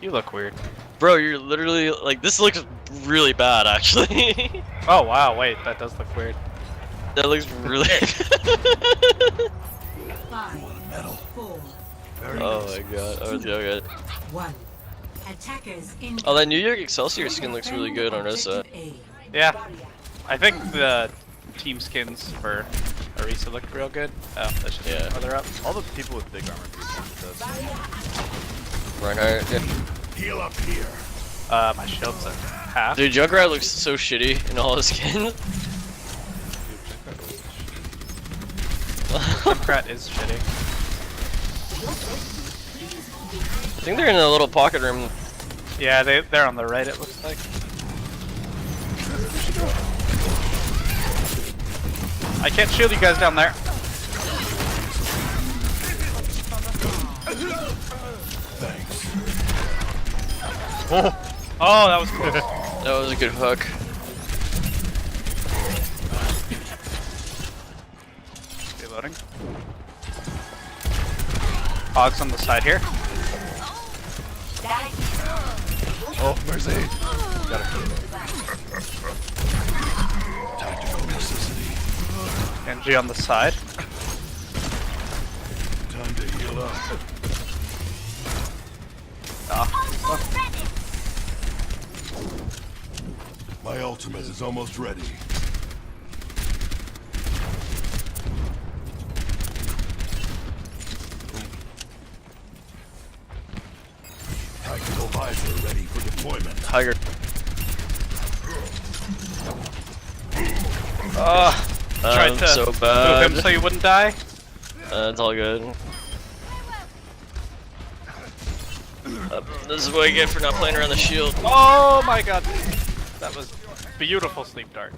You look weird. Bro, you're literally like, this looks really bad actually. Oh wow, wait, that does look weird. That looks really. 5, Metal. 4, Oh my god. Oh, okay. 1. Attackers in. Oh, that New York Excelsior skin looks really good on Ursa. Yeah, I think the team skins for Orisa looked real good. Oh, that's just farther up. All the people with big armor pieces. Reinhardt. Yeah. Heal up here. My shield's at half. Dude, Junkrat looks so shitty in all his skins. Junkrat is shitty. I think they're in a little pocket room. Yeah, they're on the right, it looks like. I can't shield you guys down there. Thanks. Oh, that was cool. That was a good hook. Reloading. Hogs on the side here. Oh, where's Aid? Got it. Tactical necessity. Genji on the side. Time to heal up. My ultimate is almost ready. Tactical visor ready for deployment. Tiger. Tried to so move bad. him so you wouldn't die. It's all good. This is what I get for not playing around the shield. Oh my god. That was beautiful sleep dart.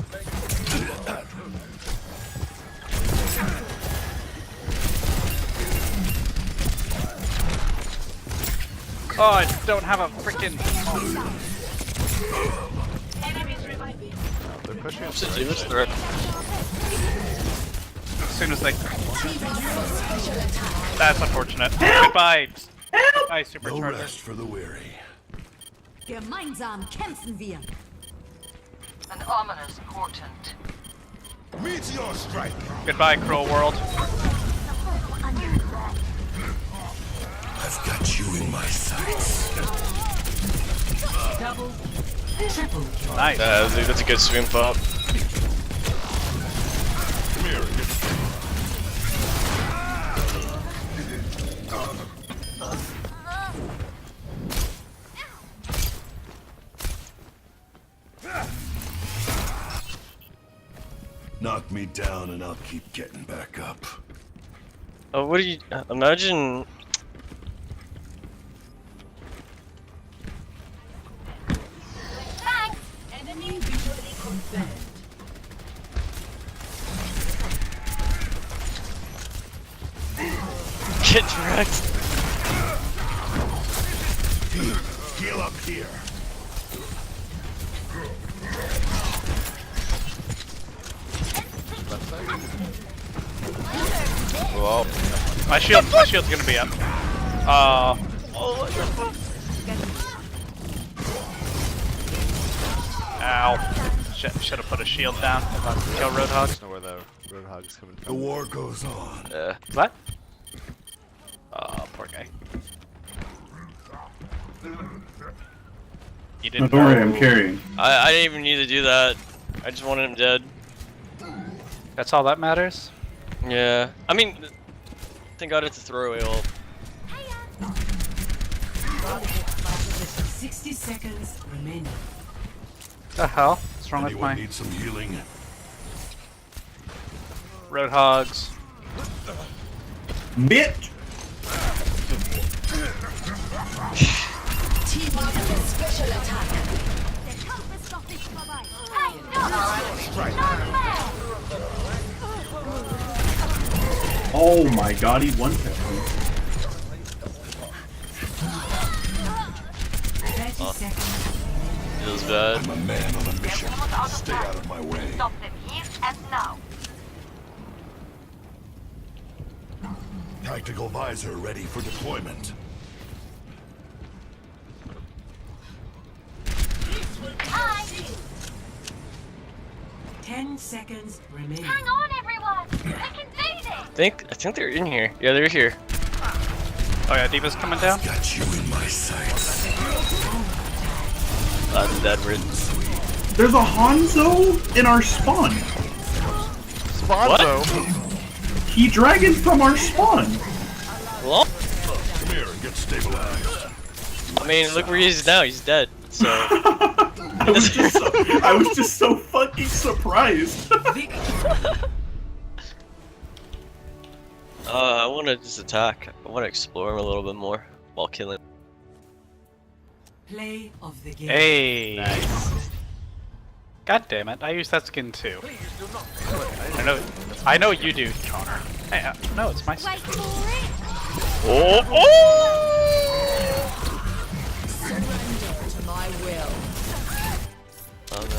Oh, I don't have a freaking. They're pushing up. As soon as they. That's unfortunate. Goodbye. Goodbye, No supercharger. rest for the weary. Gemeinsam kämpfen wir. An ominous portent. Meteor strike. Goodbye, cruel world. I've got you in my sights. Double, triple. Nice. That's a good swing pop. Come here. Knock me down and I'll keep getting back up. Oh, what do you imagine? Thanks. Enemy visually confirmed. Get wrecked. Heal up here. Well, My shield's gonna be up. Ow. Should have put a shield down. Kill Roadhog. I don't know where the Roadhog's coming The from. war goes on. What? Oh, poor guy. You No, didn't don't worry, know. I'm carrying. I didn't even need to do that. I just wanted him dead. That's all that matters? Yeah. I mean, thank God it's a throwaway ult. 60 seconds remaining. The hell? What's wrong with Anyone my need some healing? Roadhogs? Bitch! Team up for special attack. Oh my god, he one hit me. 30 seconds. Feels bad. I'm a man on a mission. Stay out of my way. Stop them here and now. Tactical visor ready for deployment. seconds remaining. Hang on, everyone! We can do this! I think they're in here. Yeah, they're here. Oh yeah, D.Va's coming down. Got you in my sights. I'm dead, Rid. There's a Hanzo in our spawn. Sponzo! He dragoned from our spawn. Well, Come here and get stabilized. I mean, look where he is now. He's dead. So I was just so fucking surprised. I want to just attack. I want to explore him a little bit more while killing. Play of the game. Hey. God damn it! I use that skin too. I know you do, Connor. Hey, no, it's my skin. Wait for it! Oh! Surrender to my will. Oh, man.